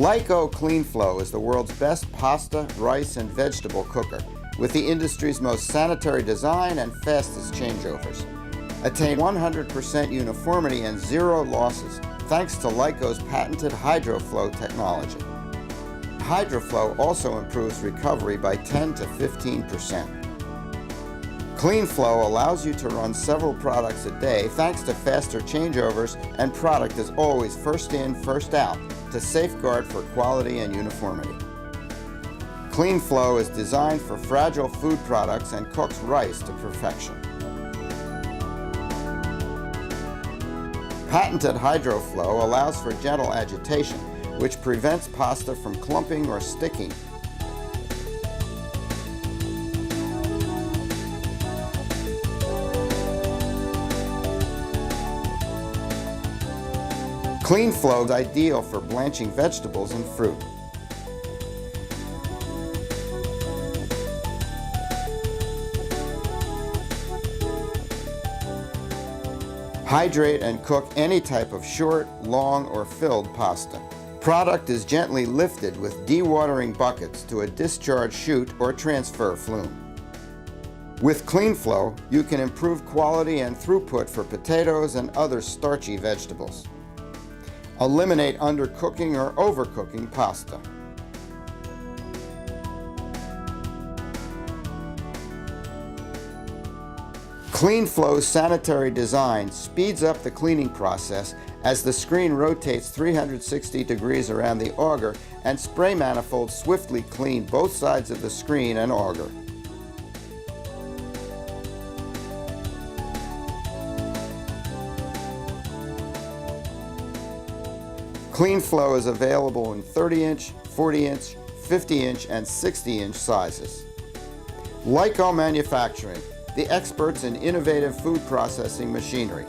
Lyco CleanFlow is the world's best pasta, rice, and vegetable cooker, with the industry's most sanitary design and fastest changeovers. Attain 100% uniformity and zero losses thanks to Lyco's patented HydroFlow technology. HydroFlow also improves recovery by 10 to 15%. CleanFlow allows you to run several products a day thanks to faster changeovers, and product is always first in, first out to safeguard for quality and uniformity. CleanFlow is designed for fragile food products and cooks rice to perfection. Patented HydroFlow allows for gentle agitation, which prevents pasta from clumping or sticking. CleanFlow is ideal for blanching vegetables and fruit. Hydrate and cook any type of short, long, or filled pasta. Product is gently lifted with dewatering buckets to a discharge chute or transfer flume. With CleanFlow, you can improve quality and throughput for potatoes and other starchy vegetables. Eliminate undercooking or overcooking pasta. CleanFlow's sanitary design speeds up the cleaning process as the screen rotates 360 degrees around the auger, and spray manifolds swiftly clean both sides of the screen and auger. CleanFlow is available in 30-inch, 40-inch, 50-inch, and 60-inch sizes. Lyco Manufacturing, the experts in innovative food processing machinery.